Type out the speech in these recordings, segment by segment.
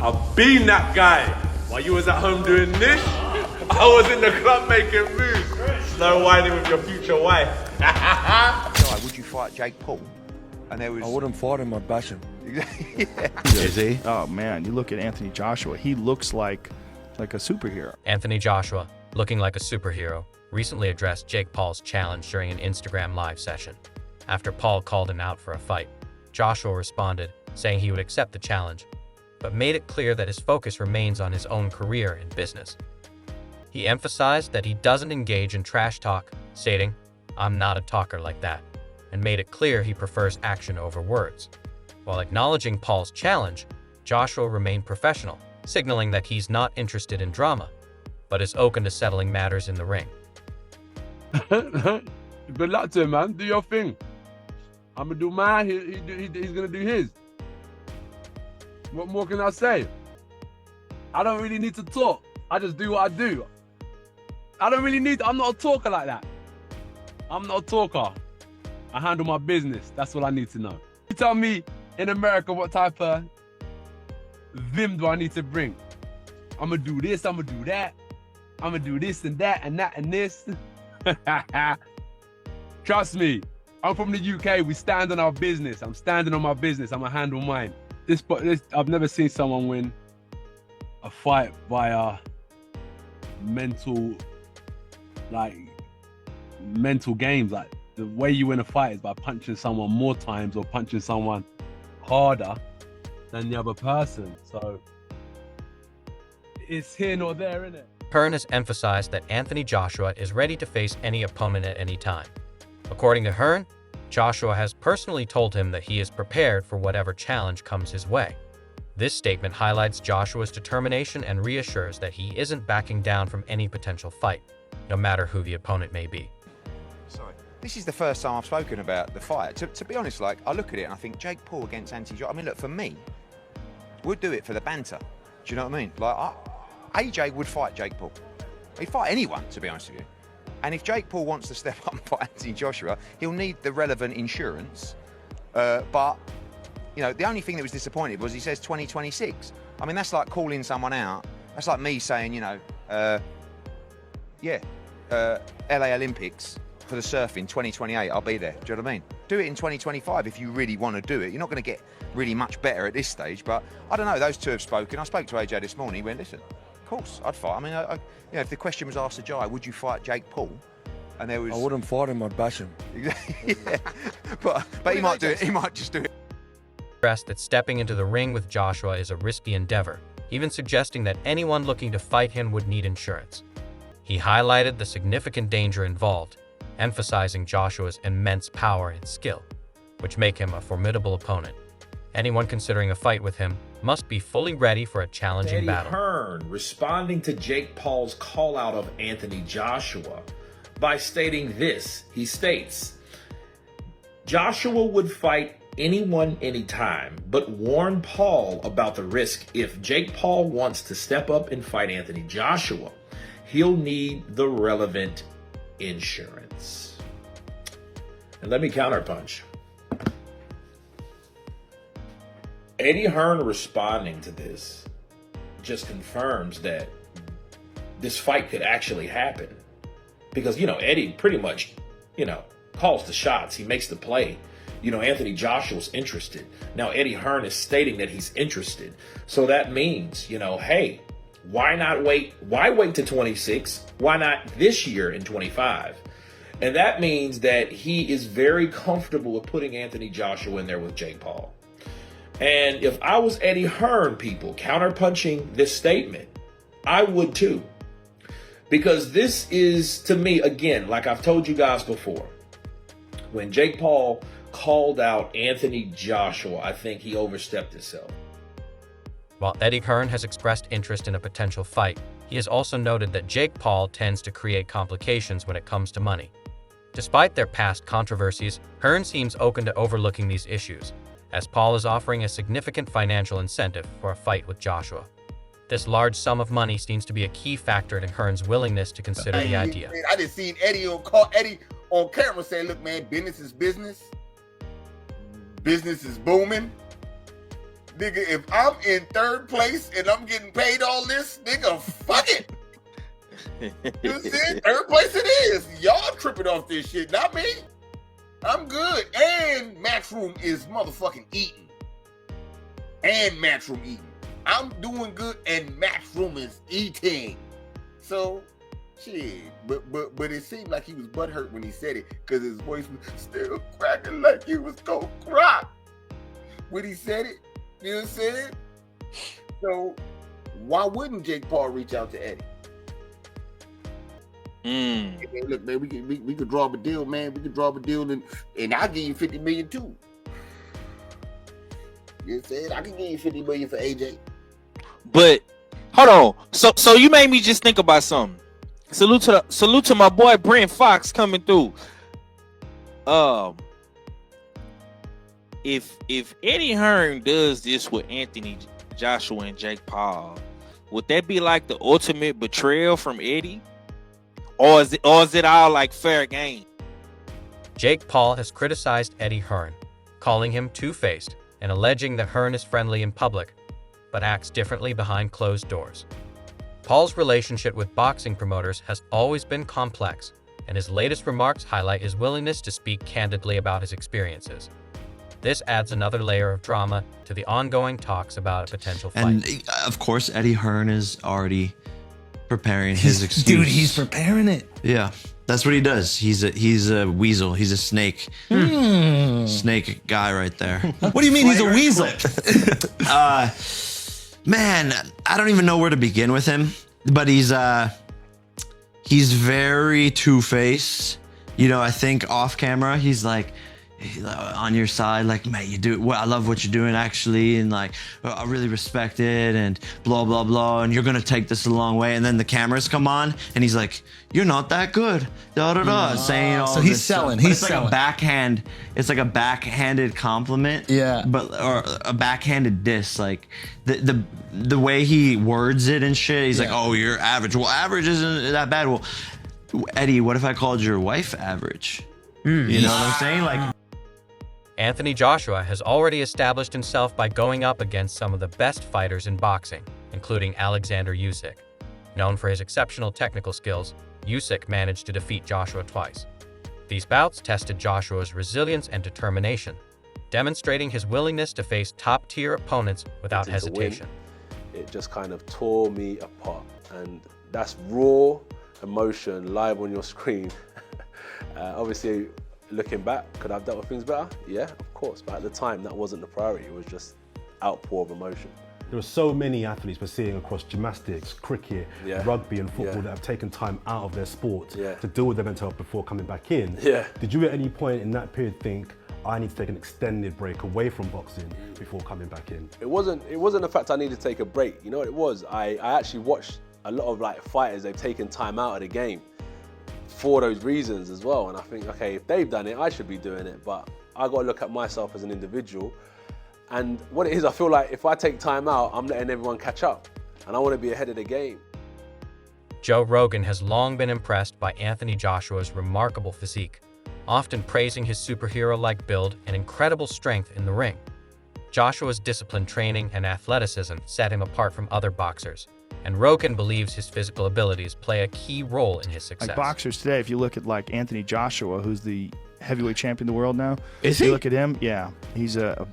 I've been that guy. While you was at home doing this, I was in the club making moves. Slow whining with your future wife. Guy, would you fight Jake Paul? And there was... I wouldn't fight him, I'd bash him. Yeah. Is he? Oh man, you look at Anthony Joshua, he looks like a superhero. Anthony Joshua, looking like a superhero, recently addressed Jake Paul's challenge during an Instagram live session. After Paul called him out for a fight, Joshua responded, saying he would accept the challenge, but made it clear that his focus remains on his own career and business. He emphasized that he doesn't engage in trash talk, stating, "I'm not a talker like that," and made it clear he prefers action over words. While acknowledging Paul's challenge, Joshua remained professional, signaling that he's not interested in drama, but is open to settling matters in the ring. Good luck to him, man. Do your thing. I'm gonna do mine. He's gonna do his. What more can I say? I don't really need to talk. I just do what I do. I don't really need. I'm not a talker like that. I'm not a talker. I handle my business. That's all I need to know. You tell me in America what type of vim do I need to bring? I'm gonna do this. I'm gonna do that. I'm gonna do this and that and that and this. Trust me, I'm from the UK. We stand on our business. I'm standing on my business. I'm gonna handle mine. I've never seen someone win a fight via mental games. Like the way you win a fight is by punching someone more times or punching someone harder than the other person. So it's here nor there, isn't it? Hearn has emphasized that Anthony Joshua is ready to face any opponent at any time. According to Hearn, Joshua has personally told him that he is prepared for whatever challenge comes his way. This statement highlights Joshua's determination and reassures that he isn't backing down from any potential fight, no matter who the opponent may be. Sorry. This is the first time I've spoken about the fight. To be honest, like, I look at it and I think Jake Paul against Anthony Joshua. I mean, look, for me, we'd do it for the banter. Do you know what I mean? Like, AJ would fight Jake Paul. He'd fight anyone, to be honest with you. And if Jake Paul wants to step up and fight Anthony Joshua, he'll need the relevant insurance. But, you know, the only thing that was disappointing was he says 2026. I mean, that's like calling someone out. That's like me saying, you know, LA Olympics for the surfing, 2028, I'll be there. Do you know what I mean? Do it in 2025 if you really want to do it. You're not going to get really much better at this stage, but I don't know, those two have spoken. I spoke to AJ this morning, he went, listen, of course, I'd fight. I mean, you know, if the question was asked to Jai, would you fight Jake Paul? And there was... I wouldn't fight him, I'd bash him. Yeah. But he might do it, he might just do it. Stressed that stepping into the ring with Joshua is a risky endeavor, even suggesting that anyone looking to fight him would need insurance. He highlighted the significant danger involved, emphasizing Joshua's immense power and skill, which make him a formidable opponent. Anyone considering a fight with him must be fully ready for a challenging battle. Hearn responding to Jake Paul's call out of Anthony Joshua by stating this. He states, Joshua would fight anyone anytime, but warn Paul about the risk. If Jake Paul wants to step up and fight Anthony Joshua, he'll need the relevant insurance. And let me counterpunch. Eddie Hearn responding to this just confirms that this fight could actually happen. Because, you know, Eddie pretty much, you know, calls the shots. He makes the play. You know, Anthony Joshua's interested. Now, Eddie Hearn is stating that he's interested. So that means, you know, hey, why not wait? Why wait to 26? Why not this year in 25? And that means that he is very comfortable with putting Anthony Joshua in there with Jake Paul. And if I was Eddie Hearn, people, counterpunching this statement, I would too. Because this is, to me, again, like I've told you guys before, when Jake Paul called out Anthony Joshua, I think he overstepped himself. While Eddie Hearn has expressed interest in a potential fight, he has also noted that Jake Paul tends to create complications when it comes to money. Despite their past controversies, Hearn seems open to overlooking these issues, as Paul is offering a significant financial incentive for a fight with Joshua. This large sum of money seems to be a key factor in Hearn's willingness to consider the idea. I just seen Eddie on camera saying, look, man, business is business. Business is booming. Nigga, if I'm in third place and I'm getting paid all this, nigga, fuck it. You see, third place it is. Y'all tripping off this shit, not me. I'm good. And Matchroom is motherfucking eating. And Matchroom eating. I'm doing good and Matchroom is eating. So, shit. But it seemed like he was butthurt when he said it because his voice was still cracking like he was gonna cry when he said it. You know what I'm saying? So, why wouldn't Jake Paul reach out to Eddie? Hey, man, look, man, we could draw up a deal, man. We could draw up a deal, and I'll give you $50 million too. You know what I'm saying? I can give you $50 million for AJ. But hold on, so you made me just think about something. Salute to my boy Brent Fox coming through. If Eddie Hearn does this with Anthony Joshua and Jake Paul, would that be like the ultimate betrayal from Eddie? Or is it all like fair game? Jake Paul has criticized Eddie Hearn, calling him two-faced and alleging that Hearn is friendly in public, but acts differently behind closed doors. Paul's relationship with boxing promoters has always been complex, and his latest remarks highlight his willingness to speak candidly about his experiences. This adds another layer of drama to the ongoing talks about a potential fight. And of course, Eddie Hearn is already preparing his excuse. Dude, he's preparing it. Yeah, that's what he does. He's a weasel. He's a snake. Snake guy right there. What do you mean he's a weasel? Man, I don't even know where to begin with him, but he's very two-faced. You know, I think off camera he's like on your side, like, man, you do well, I love what you're doing actually, and like I really respect it, and blah blah blah, and you're gonna take this a long way. And then the cameras come on and he's like, you're not that good, da da da, saying all so he's this selling. stuff. He's It's selling. like a backhand. It's like a backhanded compliment. Yeah. Or a backhanded diss. Like the way he words it and shit. He's like, oh, you're average. Well, average isn't that bad. Well, Eddie, what if I called your wife average? You know what I'm saying? Like. Anthony Joshua has already established himself by going up against some of the best fighters in boxing, including Alexander Usyk. Known for his exceptional technical skills, Usyk managed to defeat Joshua twice. These bouts tested Joshua's resilience and determination, demonstrating his willingness to face top-tier opponents without hesitation. It just kind of tore me apart, and that's raw emotion live on your screen. Obviously, looking back, could I have dealt with things better? Yeah, of course. But at the time, that wasn't the priority. It was just outpour of emotion. There are so many athletes we're seeing across gymnastics, cricket, rugby and football that have taken time out of their sport to deal with their mental health before coming back in. Did you at any point in that period think, I need to take an extended break away from boxing before coming back in? It wasn't the fact I needed to take a break. You know what it was? I actually watched a lot of like fighters, they've taken time out of the game for those reasons as well. And I think, okay, if they've done it, I should be doing it. But I got to look at myself as an individual. And what it is, I feel like if I take time out, I'm letting everyone catch up. And I want to be ahead of the game. Joe Rogan has long been impressed by Anthony Joshua's remarkable physique, often praising his superhero-like build and incredible strength in the ring. Joshua's disciplined training and athleticism set him apart from other boxers, and Rogan believes his physical abilities play a key role in his success. Like boxers today, if you look at like Anthony Joshua, who's the heavyweight champion of the world now. Is he? You look at him, yeah. He's a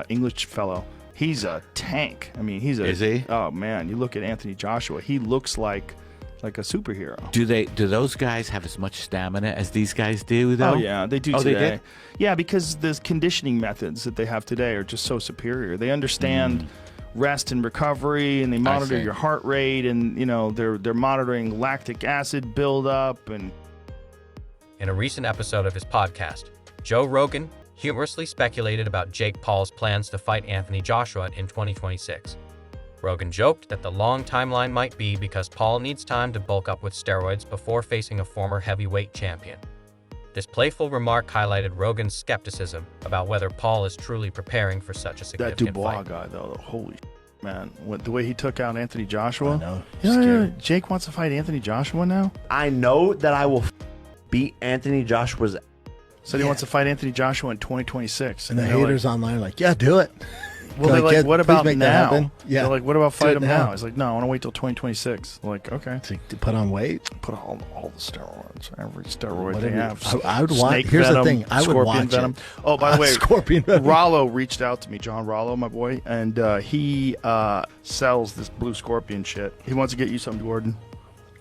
English fellow. He's a tank. I mean, he's a... Is he? Oh, man. You look at Anthony Joshua, he looks like a superhero. Do those guys have as much stamina as these guys do, though? Oh, yeah, they do today. They did? Yeah, because the conditioning methods that they have today are just so superior. They understand rest and recovery, and they monitor your heart rate, and you know they're monitoring lactic acid buildup. And in a recent episode of his podcast, Joe Rogan humorously speculated about Jake Paul's plans to fight Anthony Joshua in 2026. Rogan joked that the long timeline might be because Paul needs time to bulk up with steroids before facing a former heavyweight champion. This playful remark highlighted Rogan's skepticism about whether Paul is truly preparing for such a significant that Dubois fight. guy, though, holy man, the way he took out Anthony Joshua. I know. Yeah, Jake wants to fight Anthony Joshua now. I know that I will beat Anthony Joshua's. So he wants to fight Anthony Joshua in 2026. And the haters online are like, yeah, do it. Well, they're like, what about now? Yeah. They're like, what about Do fight it him now. now? He's like, no, I want to wait till 2026. Like, okay. To put on weight? Put all the steroids, every steroid Whatever. they have. I would watch. Snake Here's venom, the thing. I would scorpion watch venom. it. Oh, by the way, Scorpion venom. Rollo reached out to me, John Rollo, my boy, and he sells this blue scorpion shit. He wants to get you some, Gordon.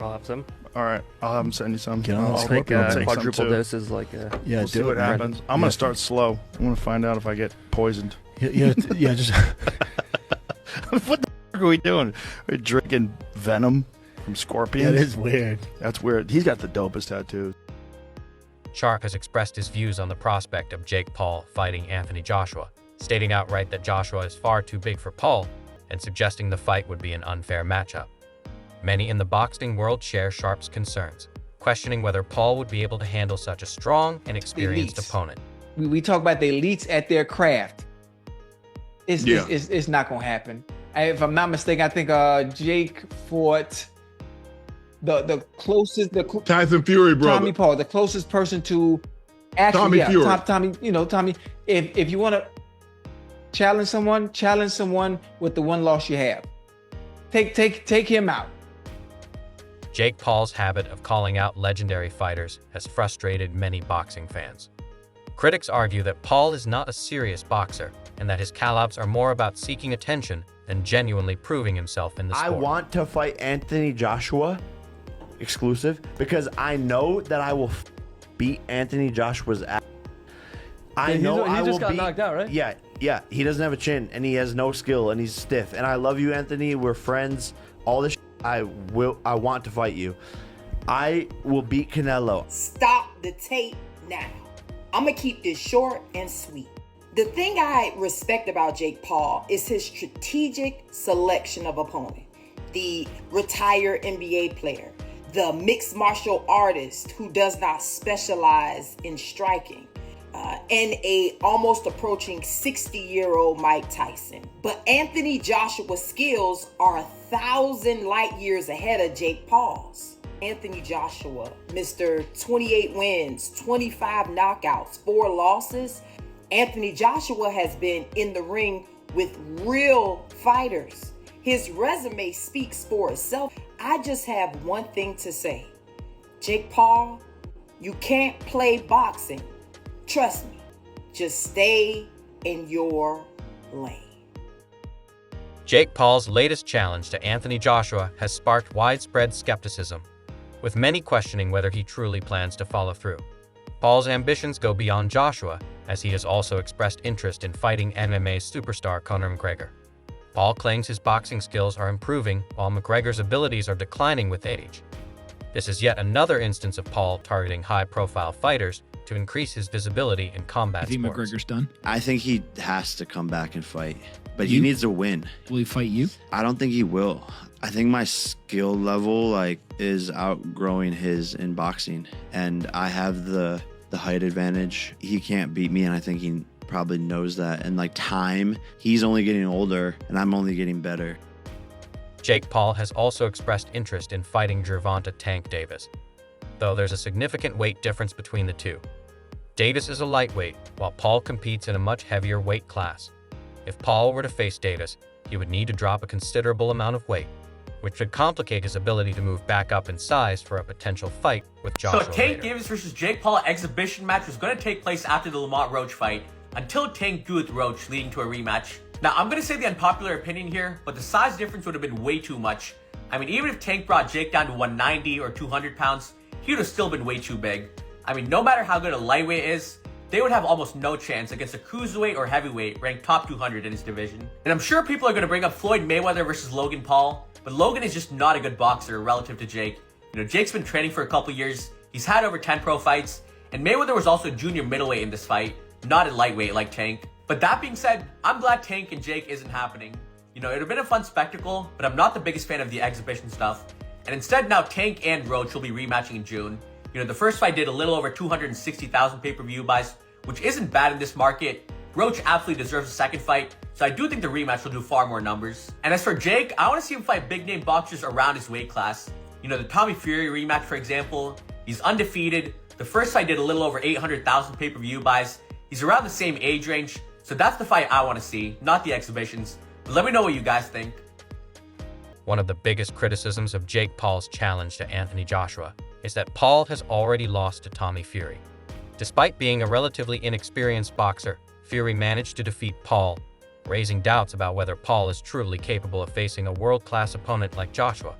I'll have some. All right, I'll have him send you some. Get on the I'll scorpion take venom. Quadruple some too. doses, like Yeah, We'll see what happens. I'm gonna start slow. I'm gonna find out if I get poisoned. Yeah, just. What the fuck are we doing? We're drinking venom from scorpions. That is weird. That's weird. He's got the dopest tattoos. Shark has expressed his views on the prospect of Jake Paul fighting Anthony Joshua, stating outright that Joshua is far too big for Paul and suggesting the fight would be an unfair matchup. Many in the boxing world share Sharp's concerns, questioning whether Paul would be able to handle such a strong and experienced opponent. We talk about the elites at their craft. It's not gonna happen. If I'm not mistaken, I think Jake fought the closest, Tyson Fury, brother. Tommy Paul, the closest person to actually, Tommy Fury. Tommy. If you want to challenge someone with the one loss you have. Take him out. Jake Paul's habit of calling out legendary fighters has frustrated many boxing fans. Critics argue that Paul is not a serious boxer and that his call-outs are more about seeking attention than genuinely proving himself in the sport. I want to fight Anthony Joshua exclusive because I know that I will beat Anthony Joshua's ass. I know I will just got beat, knocked out, right? Yeah. He doesn't have a chin and he has no skill and he's stiff. And I love you, Anthony. We're friends. All this I want to fight you. I will beat Canelo. Stop the tape now. I'm gonna keep this short and sweet. The thing I respect about Jake Paul is his strategic selection of opponent. The retired NBA player, the mixed martial artist who does not specialize in striking, and a almost approaching 60-year-old Mike Tyson. But Anthony Joshua's skills are 1,000 light years ahead of Jake Paul's. Anthony Joshua, Mr. 28 wins, 25 knockouts, 4 losses. Anthony Joshua has been in the ring with real fighters. His resume speaks for itself. I just have one thing to say. Jake Paul, you can't play boxing. Trust me, just stay in your lane. Jake Paul's latest challenge to Anthony Joshua has sparked widespread skepticism, with many questioning whether he truly plans to follow through. Paul's ambitions go beyond Joshua, as he has also expressed interest in fighting MMA superstar Conor McGregor. Paul claims his boxing skills are improving while McGregor's abilities are declining with age. This is yet another instance of Paul targeting high-profile fighters to increase his visibility in combat sports. McGregor's done? I think he has to come back and fight, but he needs to win. Will he fight you? I don't think he will. I think my skill level is outgrowing his in boxing, and I have the height advantage. He can't beat me, and I think he probably knows that. And time, he's only getting older, and I'm only getting better. Jake Paul has also expressed interest in fighting Gervonta Tank Davis, though there's a significant weight difference between the two. Davis is a lightweight, while Paul competes in a much heavier weight class. If Paul were to face Davis, he would need to drop a considerable amount of weight, which would complicate his ability to move back up in size for a potential fight with Joshua So Tank later. Davis versus Jake Paul exhibition match was going to take place after the Lamont Roach fight, until Tank drew with Roach, leading to a rematch. Now, I'm going to say the unpopular opinion here, but the size difference would have been way too much. I mean, even if Tank brought Jake down to 190 or 200 pounds, he would have still been way too big. I mean, no matter how good a lightweight is, they would have almost no chance against a cruiserweight or heavyweight ranked top 200 in his division. And I'm sure people are going to bring up Floyd Mayweather versus Logan Paul, but Logan is just not a good boxer relative to Jake. You know, Jake's been training for a couple years, he's had over 10 pro fights, and Mayweather was also junior middleweight in this fight, not a lightweight like Tank. But that being said, I'm glad Tank and Jake isn't happening. You know, it would have been a fun spectacle, but I'm not the biggest fan of the exhibition stuff. And instead now Tank and Roach will be rematching in June. You know, the first fight did a little over 260,000 pay-per-view buys, which isn't bad in this market. Roach absolutely deserves a second fight, so I do think the rematch will do far more numbers. And as for Jake, I want to see him fight big-name boxers around his weight class. You know, the Tommy Fury rematch, for example, he's undefeated. The first fight did a little over 800,000 pay-per-view buys. He's around the same age range, So that's the fight I want to see, not the exhibitions. But let me know what you guys think. One of the biggest criticisms of Jake Paul's challenge to Anthony Joshua is that Paul has already lost to Tommy Fury. Despite being a relatively inexperienced boxer, Fury managed to defeat Paul, raising doubts about whether Paul is truly capable of facing a world-class opponent like Joshua.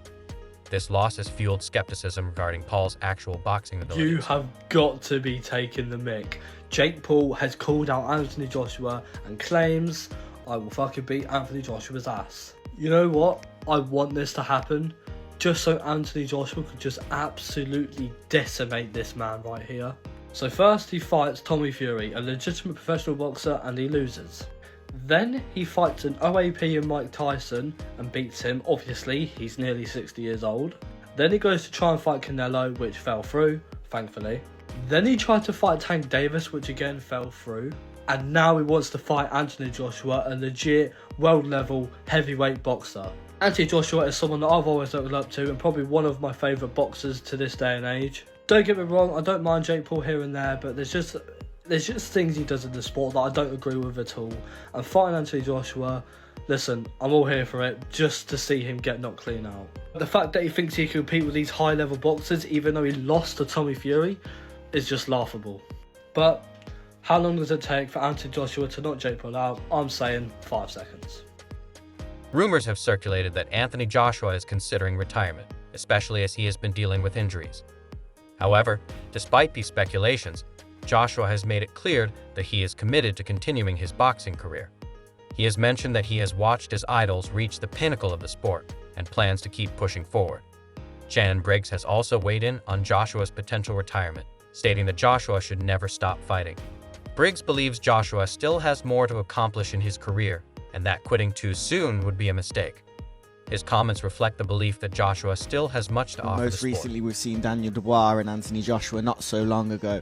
This loss has fueled skepticism regarding Paul's actual boxing abilities. You have got to be taking the mick. Jake Paul has called out Anthony Joshua and claims, "I will fucking beat Anthony Joshua's ass." You know what? I want this to happen just so Anthony Joshua could just absolutely decimate this man right here. So first he fights Tommy Fury, a legitimate professional boxer, and he loses. Then he fights an OAP and Mike Tyson and beats him. Obviously, he's nearly 60 years old. Then he goes to try and fight Canelo, which fell through, thankfully. Then he tried to fight Tank Davis, which again fell through. And now he wants to fight Anthony Joshua, a legit world-level heavyweight boxer. Anthony Joshua is someone that I've always looked up to and probably one of my favourite boxers to this day and age. Don't get me wrong, I don't mind Jake Paul here and there, but there's just things he does in the sport that I don't agree with at all. And fighting Anthony Joshua, listen, I'm all here for it, just to see him get knocked clean out. The fact that he thinks he can compete with these high-level boxers, even though he lost to Tommy Fury, is just laughable. But how long does it take for Anthony Joshua to knock Jake Paul out? I'm saying 5 seconds. Rumors have circulated that Anthony Joshua is considering retirement, especially as he has been dealing with injuries. However, despite these speculations, Joshua has made it clear that he is committed to continuing his boxing career. He has mentioned that he has watched his idols reach the pinnacle of the sport and plans to keep pushing forward. Shannon Briggs has also weighed in on Joshua's potential retirement, stating that Joshua should never stop fighting. Briggs believes Joshua still has more to accomplish in his career, and that quitting too soon would be a mistake. His comments reflect the belief that Joshua still has much to offer the Most sport. recently, we've seen Daniel Dubois and Anthony Joshua not so long ago.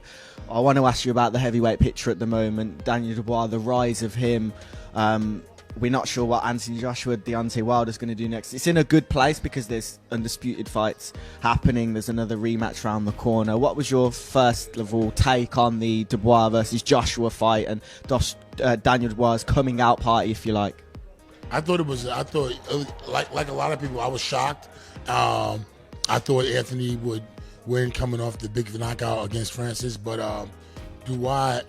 I want to ask you about the heavyweight picture at the moment. Daniel Dubois, the rise of him. We're not sure what Anthony Joshua, Deontay Wilder's going to do next. It's in a good place because there's undisputed fights happening. There's another rematch around the corner. What was your first of all take on the Dubois versus Joshua fight and Daniel Dubois' coming out party, if you like? I thought it was like a lot of people. I was shocked. I thought Anthony would win coming off the big knockout against Francis, but Dubois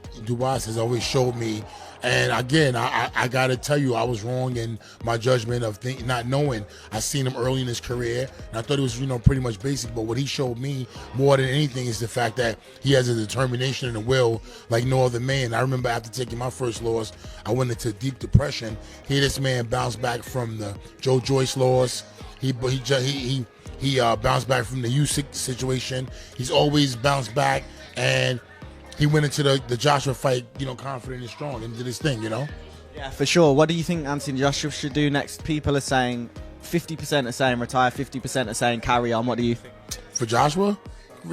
has always showed me. And again, I got to tell you, I was wrong in my judgment of not knowing. I seen him early in his career, and I thought it was, pretty much basic. But what he showed me more than anything is the fact that he has a determination and a will like no other man. I remember after taking my first loss, I went into deep depression. Here, this man bounced back from the Joe Joyce loss. He bounced back from the Usyk situation. He's always bounced back, and he went into the Joshua fight, confident and strong, and did his thing, Yeah, for sure. What do you think Anthony Joshua should do next? People are saying 50% are saying retire, 50% are saying carry on. What do you think? For Joshua,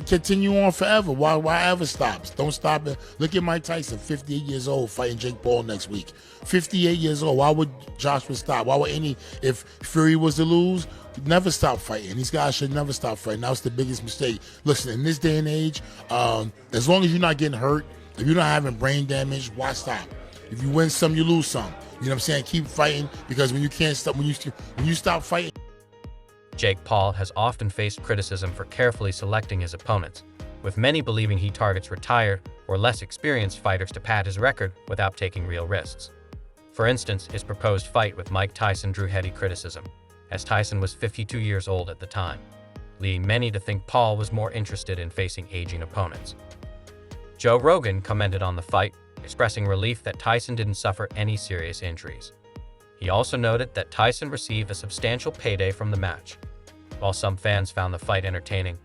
continue on forever. Why ever stops? Don't stop it. Look at Mike Tyson, 58 years old, fighting Jake Paul next week. 58 years old. Why would Joshua stop? Why would if Fury was to lose, never stop fighting? These guys should never stop fighting. That was the biggest mistake. Listen, in this day and age, as long as you're not getting hurt, if you're not having brain damage, why stop? If you win some, you lose some. You know what I'm saying? Keep fighting, because when you can't stop, when you stop fighting. Jake Paul has often faced criticism for carefully selecting his opponents, with many believing he targets retired or less experienced fighters to pad his record without taking real risks. For instance, his proposed fight with Mike Tyson drew heavy criticism, as Tyson was 52 years old at the time, leading many to think Paul was more interested in facing aging opponents. Joe Rogan commented on the fight, expressing relief that Tyson didn't suffer any serious injuries. He also noted that Tyson received a substantial payday from the match. While some fans found the fight entertaining,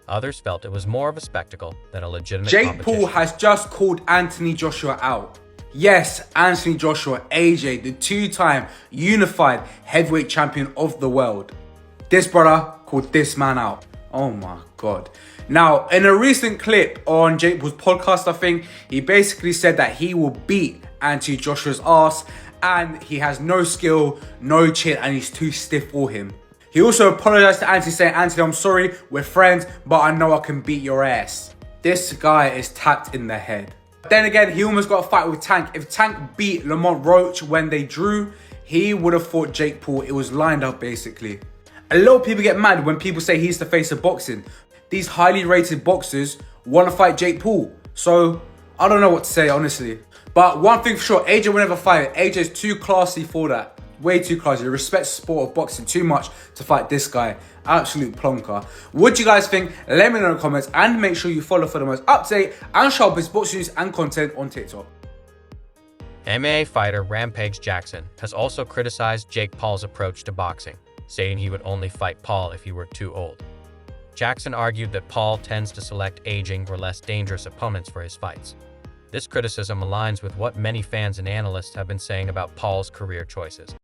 others felt it was more of a spectacle than a legitimate Jake Paul has just called Anthony Joshua out. Yes, Anthony Joshua, AJ, the two-time unified heavyweight champion of the world. This brother called this man out. Oh my God. Now, in a recent clip on Jake Paul's podcast, I think, he basically said that he will beat Anthony Joshua's ass and he has no skill, no chin, and he's too stiff for him. He also apologized to Anthony, saying, "Anthony, I'm sorry, we're friends, but I know I can beat your ass." This guy is tapped in the head. Then again, he almost got a fight with Tank. If Tank beat Lamont Roach when they drew, he would have fought Jake Paul. It was lined up, basically. A lot of people get mad when people say he's the face of boxing. These highly rated boxers want to fight Jake Paul. So, I don't know what to say, honestly. But one thing for sure, AJ will never fight. AJ's too classy for that. Way too classy. He respects the sport of boxing too much to fight this guy. Absolute plonker. What do you guys think? Let me know in the comments. And make sure you follow for the most up-to-date and sharpest boxing news and content on TikTok. MMA fighter Rampage Jackson has also criticized Jake Paul's approach to boxing, saying he would only fight Paul if he were too old. Jackson argued that Paul tends to select aging or less dangerous opponents for his fights. This criticism aligns with what many fans and analysts have been saying about Paul's career choices.